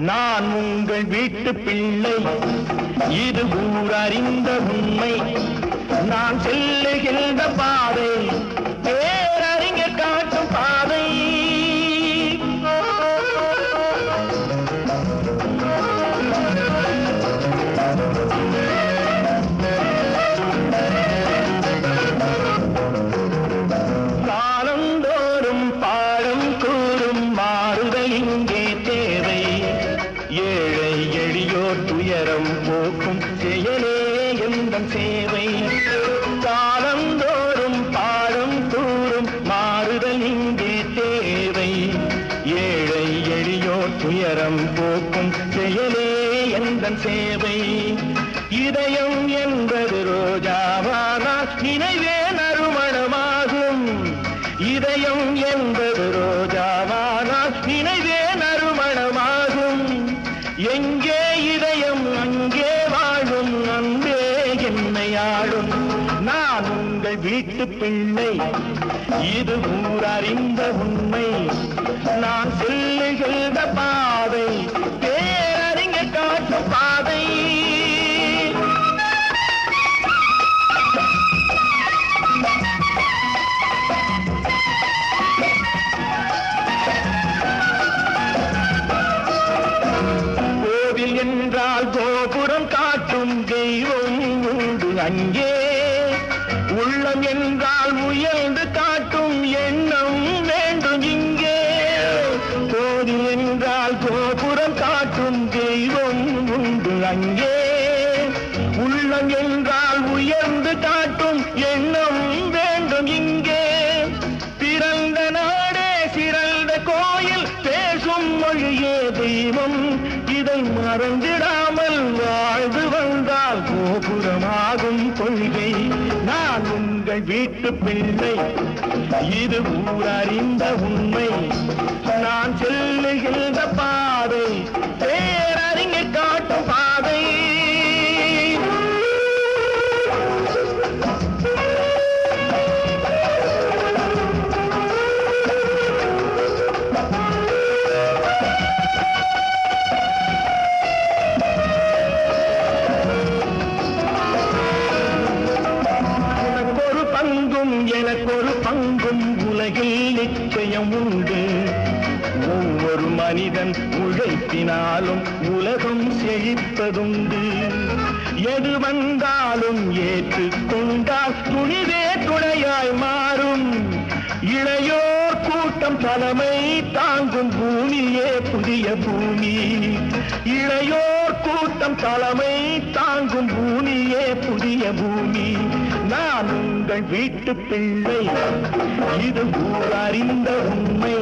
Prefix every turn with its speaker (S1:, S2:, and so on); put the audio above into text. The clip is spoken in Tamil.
S1: நான் உங்கள் வீட்டு பிள்ளை, இது ஊரறிந்த உண்மை. நான் செல்லுகின்ற பாதை பேரறிஞர் காட்டும் பாதை. காலந்தோறும் பாடம் கூறும் மாறுதல் இங்கே தேவை. ஏழை எளியோர் துயரம் போக்கும் செயலே எந்தன் சேவை. காலந்தோறும் பாடம் கூறும் மாறுதல் இங்கே தேவை. ஏழை எளியோர் துயரம் போக்கும் செயலே எந்தன் சேவை. இதயம் என்பது ரோஜாவானால் நினைவே நறுமணமாகும். இதயம் என்பது ரோஜாவானால் நினைவே நறுமணமாகும். எங்கே இதயம் அங்கே வாழும் அன்பே என்னை ஆளும். நான் உங்கள் வீட்டு பிள்ளை, இது ஊரறிந்த உண்மை. நான் செல்லுகின்ற பாதை பேரறிஞர் காட்டும் பாதை. கோவில் என்றால் கோபுரம் காட்டும் தெய்வம் உண்டு அங்கே. உள்ளம் என்றால் உயர்ந்து காட்டும் எண்ணம் வேண்டும் இங்கே. கோவில் என்றால் கோபுரம் காட்டும் தெய்வம் உண்டு அங்கே. உள்ளம் என்றால் உயர்ந்து காட்டும் எண்ணம் வேண்டும் இங்கே. பிறந்த நாடே சிறந்த கோயில், பேசும் மொழியே தெய்வம். இதை மறந்திடாமல் வாழ்ந்து வந்தால் கோபுரமாகும் கொள்கை. நான் உங்கள் வீட்டு பிள்ளை, இது ஊரறிந்த உண்மை. நான் செல்லுகின்ற பாதை பேரறிஞர் காட்டும் பாதை. எனக்கொரு பங்கும் உலகில் நிச்சயம் உண்டு. ஒவ்வொரு மனிதன் உழைப்பினாலும் உலகம் செழிப்பதுண்டு. எது வந்தாலும் ஏற்றுக்கொண்டால் துணிவே துணையாய் மாறும். இளையோர் கூட்டம் தலைமை தாங்கும் பூமியே புதிய பூமி. இளையோர் கூட்டம் தலைமை தாங்கும் பூமியே புதிய பூமி. நான் உங்கள் வீட்டு பிள்ளை, இது ஊரறிந்த உண்மை.